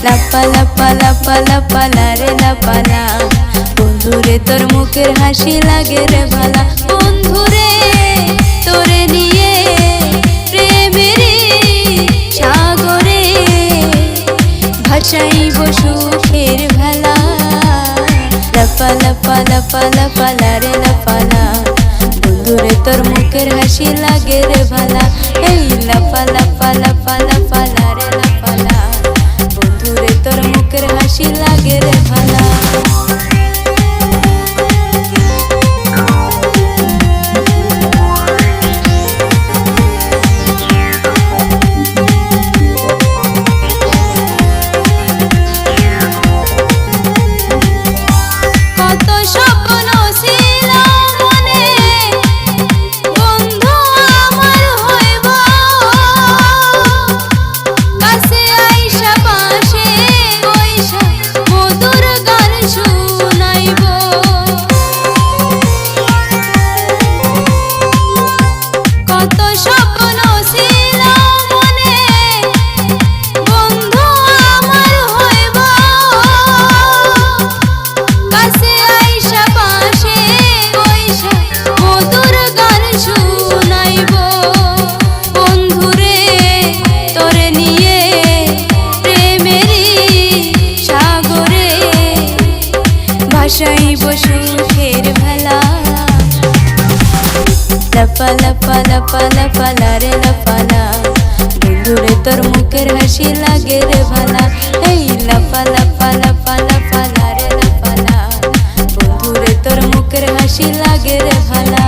লাপা লাপা লাপা লাপা লারে লাপালা। বন্ধুরে তোর মুখের হাসি লাগে রে ভালা। বন্ধুরে তোরে নিয়ে প্রেমের সাগরে ভাসাইব সুখের ভেলা। লাপা লাপা লাপা লাপা লারে লাপালা। বন্ধুরে তোর মুখের হাসি লাগে রে ভালা। এই লাপা লাপা লাপা লাপা লারে লাপালা। বন্ধুরে তোর মুখের হাসি লাগে রে ভালা। ভাসাইব সুখের ভেলা। লাপা লাপা লাপা লাপা লারে লাপালা। বন্ধুরে তোর মুখের হাসি লাগে রে ভালা। এই লাপা লাপা লাপা লাপা লারে লাপালা। বন্ধুরে তোর মুখের হাসি লাগে রে ভালা।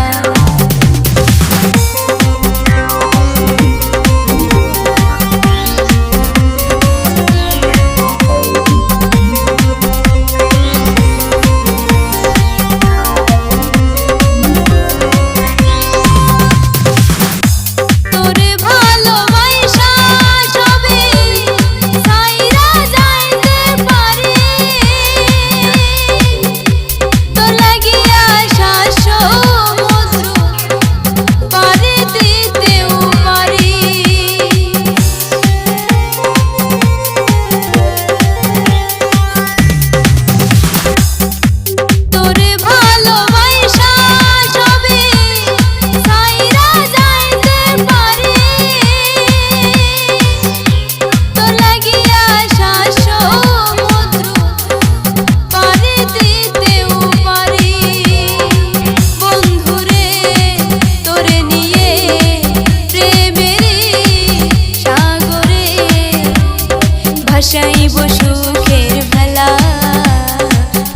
ভাসাইব সুখের ভেলা।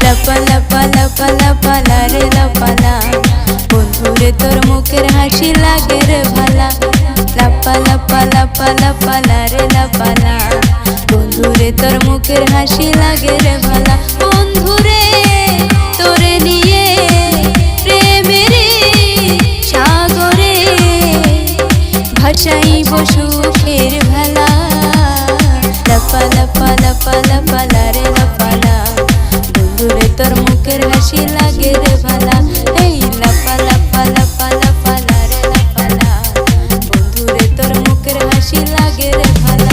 লাপা লাপা লাপা লাপা লারে লাপালা। বন্ধুরে তোর মুখের হাসি লাগে রে ভালা। লাপা লাপা লাপা লাপা লারে লাপালা। বন্ধুরে তোর মুখের হাসি লাগে রে ভালা। বন্ধুরে তোরে নিয়ে প্রেমের সাগরে ভাসাইব সুখের ভেলা। লাপা লাপা লাপা লাপা লারে লাপালা। বন্ধুরে তোর মুখের হাসি লাগে রে ভালা। এই লাপা লাপা লাপা লাপা লারে লাপালা। বন্ধুরে তোর মুখের হাসি লাগে রে ভালা।